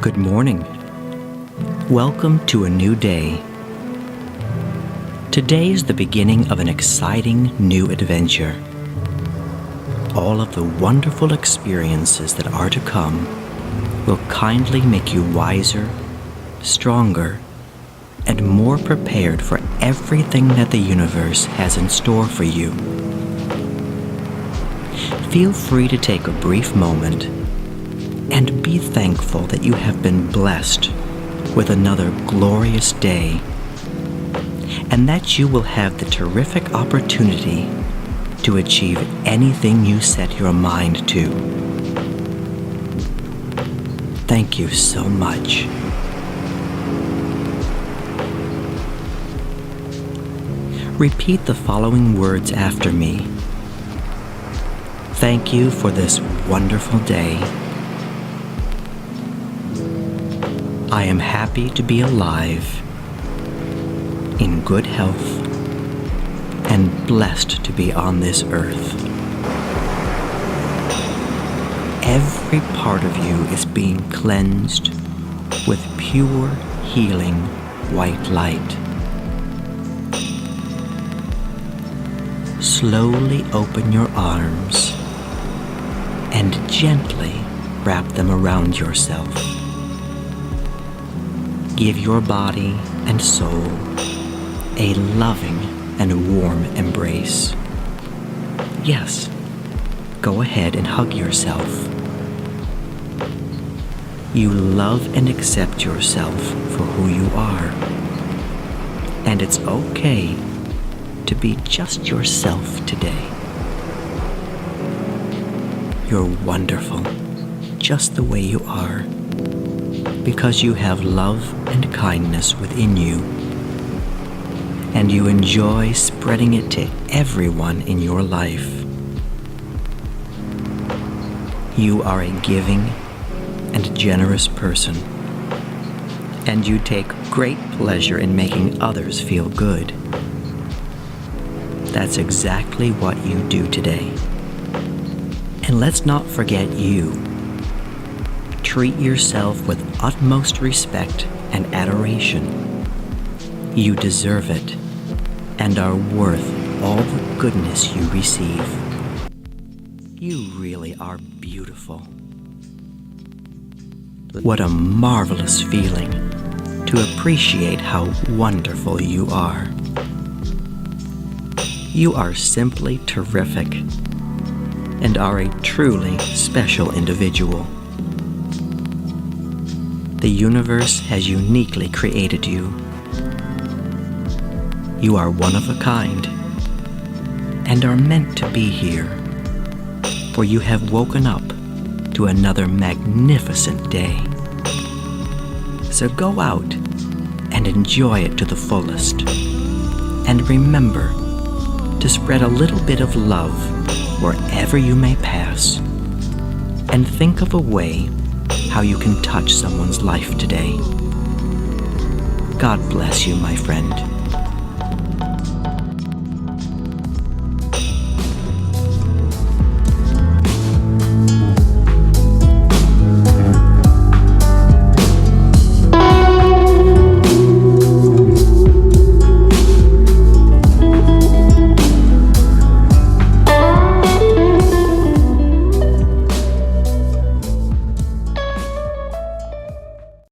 Good morning. Welcome to a new day. Today is the beginning of an exciting new adventure. All of the wonderful experiences that are to come will kindly make you wiser, stronger, and more prepared for everything that the universe has in store for you. Feel free to take a brief moment and be thankful that you have been blessed with another glorious day, and that you will have the terrific opportunity to achieve anything you set your mind to. Thank you so much. Repeat the following words after me. Thank you for this wonderful day. I am happy to be alive, in good health, and blessed to be on this earth. Every part of you is being cleansed with pure, healing, white light. Slowly open your arms and gently wrap them around yourself. Give your body and soul a loving and warm embrace. Yes, go ahead and hug yourself. You love and accept yourself for who you are. And it's okay to be just yourself today. You're wonderful, just the way you are, because you have love and kindness within you, and you enjoy spreading it to everyone in your life. You are a giving and generous person, and you take great pleasure in making others feel good. That's exactly what you do today. And let's not forget you. Treat yourself with utmost respect and adoration. You deserve it and are worth all the goodness you receive. You really are beautiful. What a marvelous feeling to appreciate how wonderful you are. You are simply terrific and are a truly special individual. The universe has uniquely created you. You are one of a kind and are meant to be here, for you have woken up to another magnificent day. So go out and enjoy it to the fullest. And remember to spread a little bit of love wherever you may pass. And think of a way how you can touch someone's life today. God bless you, my friend.